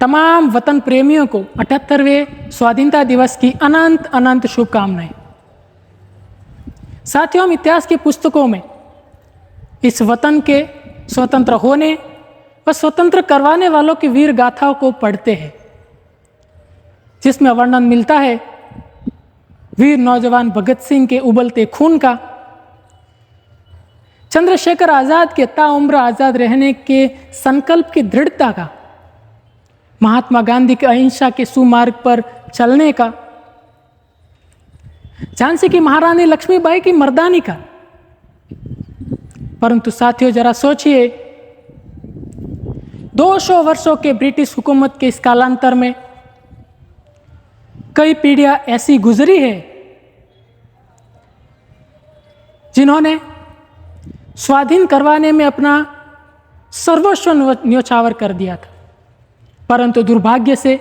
तमाम वतन प्रेमियों को 78वें स्वाधीनता दिवस की अनंत अनंत शुभकामनाएं। साथियों, हम इतिहास की पुस्तकों में इस वतन के स्वतंत्र होने व स्वतंत्र करवाने वालों की वीर गाथाओं को पढ़ते हैं, जिसमें वर्णन मिलता है वीर नौजवान भगत सिंह के उबलते खून का, चंद्रशेखर आजाद के ताउम्र आजाद रहने के संकल्प की दृढ़ता का, महात्मा गांधी के अहिंसा के सुमार्ग पर चलने का, झांसी की महारानी लक्ष्मीबाई की मर्दानी का। परंतु साथियों, जरा सोचिए, 200 वर्षों के ब्रिटिश हुकूमत के इस कालांतर में कई पीढ़ियां ऐसी गुजरी है जिन्होंने स्वाधीन करवाने में अपना सर्वस्व न्योछावर कर दिया था, परंतु दुर्भाग्य से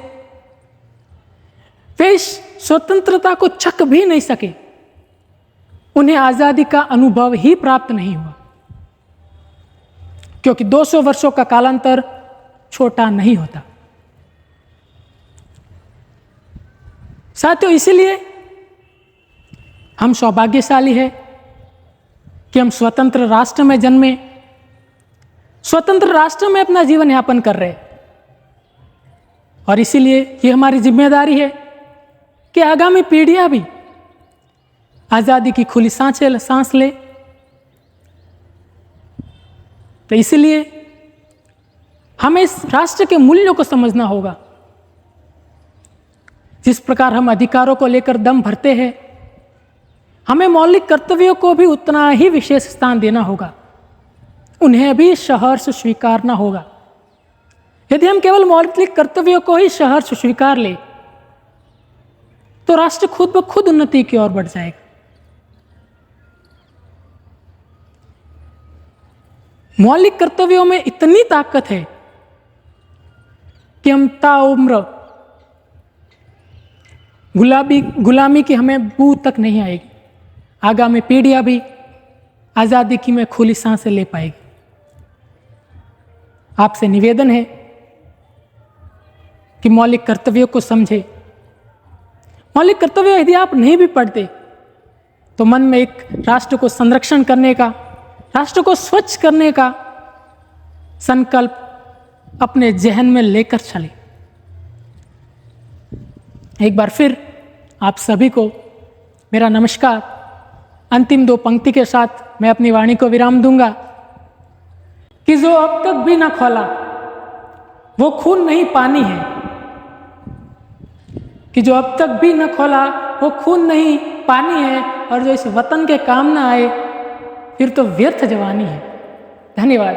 वे इस स्वतंत्रता को छक भी नहीं सके। उन्हें आजादी का अनुभव ही प्राप्त नहीं हुआ, क्योंकि 200 वर्षों का कालांतर छोटा नहीं होता। साथियों, इसीलिए हम सौभाग्यशाली हैं कि हम स्वतंत्र राष्ट्र में जन्मे, स्वतंत्र राष्ट्र में अपना जीवन यापन कर रहे हैं। और इसीलिए ये हमारी जिम्मेदारी है कि आगामी पीढ़ियां भी आजादी की खुली सांस ले। तो इसलिए हमें इस राष्ट्र के मूल्यों को समझना होगा। जिस प्रकार हम अधिकारों को लेकर दम भरते हैं, हमें मौलिक कर्तव्यों को भी उतना ही विशेष स्थान देना होगा, उन्हें भी सहर्ष स्वीकारना होगा। यदि हम केवल मौलिक कर्तव्यों को ही सहर्ष स्वीकार ले तो राष्ट्र खुद ब खुद उन्नति की ओर बढ़ जाएगा। मौलिक कर्तव्यों में इतनी ताकत है कि हम ताउम्र गुलामी की हमें बू तक नहीं आएगी। आगामी पीढ़ियां भी आजादी की में खुली सांसें ले पाएगी। आपसे निवेदन है कि मौलिक कर्तव्यों को समझे। मौलिक कर्तव्य यदि आप नहीं भी पढ़ते तो मन में एक राष्ट्र को संरक्षण करने का, राष्ट्र को स्वच्छ करने का संकल्प अपने जहन में लेकर चले। एक बार फिर आप सभी को मेरा नमस्कार। अंतिम 2 पंक्ति के साथ मैं अपनी वाणी को विराम दूंगा कि जो अब तक भी ना खोला वो खून नहीं पानी है, कि जो अब तक भी न खोला वो खून नहीं पानी है, और जो इस वतन के काम ना आए फिर तो व्यर्थ जवानी है। धन्यवाद।